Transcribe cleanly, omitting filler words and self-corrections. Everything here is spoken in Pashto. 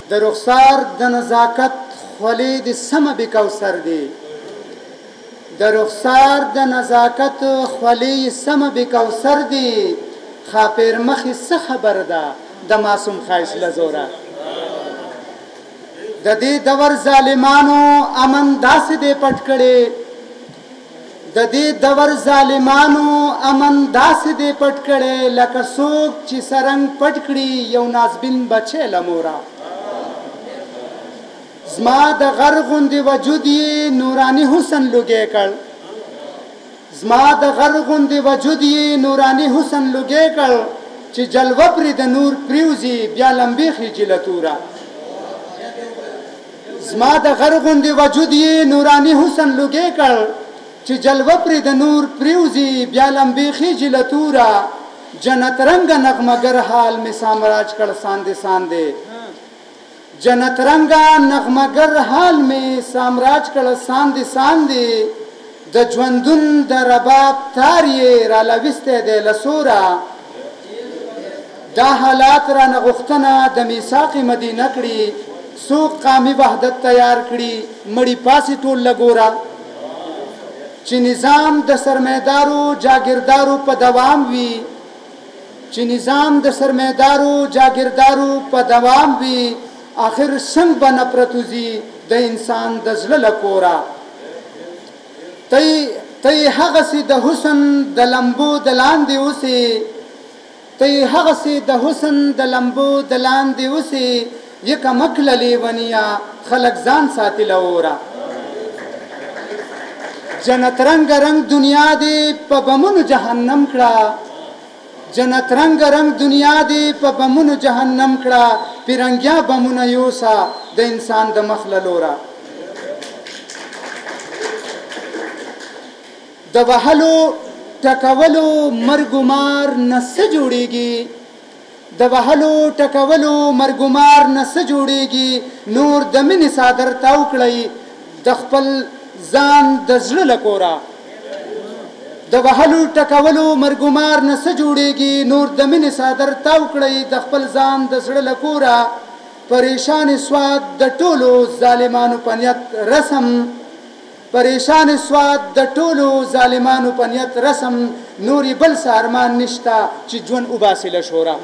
د رخسار د نزاکت خولې د سمه بې کوثر دی د رخسار د نزاکت خولې سمه بې کوثر دی خاپیر مخې څه خبر ده د معصوم ښایست له زوره د دې دور ظالمانو امن داسې دی پټ کړی د دې دور ظالمانو امن داسې دی پټ کړی لکه څوک چې سرنګ پټ کړي یو نازبین بچی له موره زما د غر غوندې وجود یې نوراني حسن لوګی کړ زما د غر غوندې وجود یې نوراني حسن لوګی کړ چې جلوه پرې د نور پریوزي بیا لمبې خیجي له توره زما د غر غوندې وجود یې نوراني حسن لوګی کړ چې جلوه پرې د نور پریوزي بیا لمبې خیجي له توره جنت رنګه نغمهګر حال مې سامراج کړ ساندې ساندې جنت رنگا نغمگر حال میں سامراج کړه ساندې ساندې د ژوندون د رباب تار یې رالاویستی دی له سوره دا حالات رانه غوښتنه د میثاق مدینه کړي څوک قامي وحدت تیار کړي مړي پاسې ټول له ګوره چې نظام د سرمایدارو جاګیردارو په دوام وي چې نظام د سرمایدارو جاګیردارو په دوام وي آخر څنګه به نفرت وځي د انسان د زړه له کوره ته یې هغسې د حسن د لمبو د لاندې اوسې ته یې هغسې د حسن د لمبو د لاندې اوسې یکه مکله لیونیه خلک ځان ساتي له اوره جنت رنګ رنګ دنیا دې په بمونو جهنم کړه جنت رنگ رنگ دنیا دی په بمونو جهنم کړه پیرنګیا بمونه یوسا د انسان د مخ له لوره د وهلو ټکولو مرګمار نه څه جوړیږي د وهلو ټکولو مرګمار نه څه جوړیږي نور د مینې څادر تاو کړئ د خپل ځان د زړه له کوره د وهلو ټکولو مرګمار نه څه جوړیږي نور د مینې څادر تاو کړئ د خپل ځان د زړه له کوره پریشان سواد د ټولو ظالمانو په نیت رسم پریشان سواد د ټولو ظالمانو په نیت رسم نورې بل څه ارمان نشته چې ژوند وباسي له شوره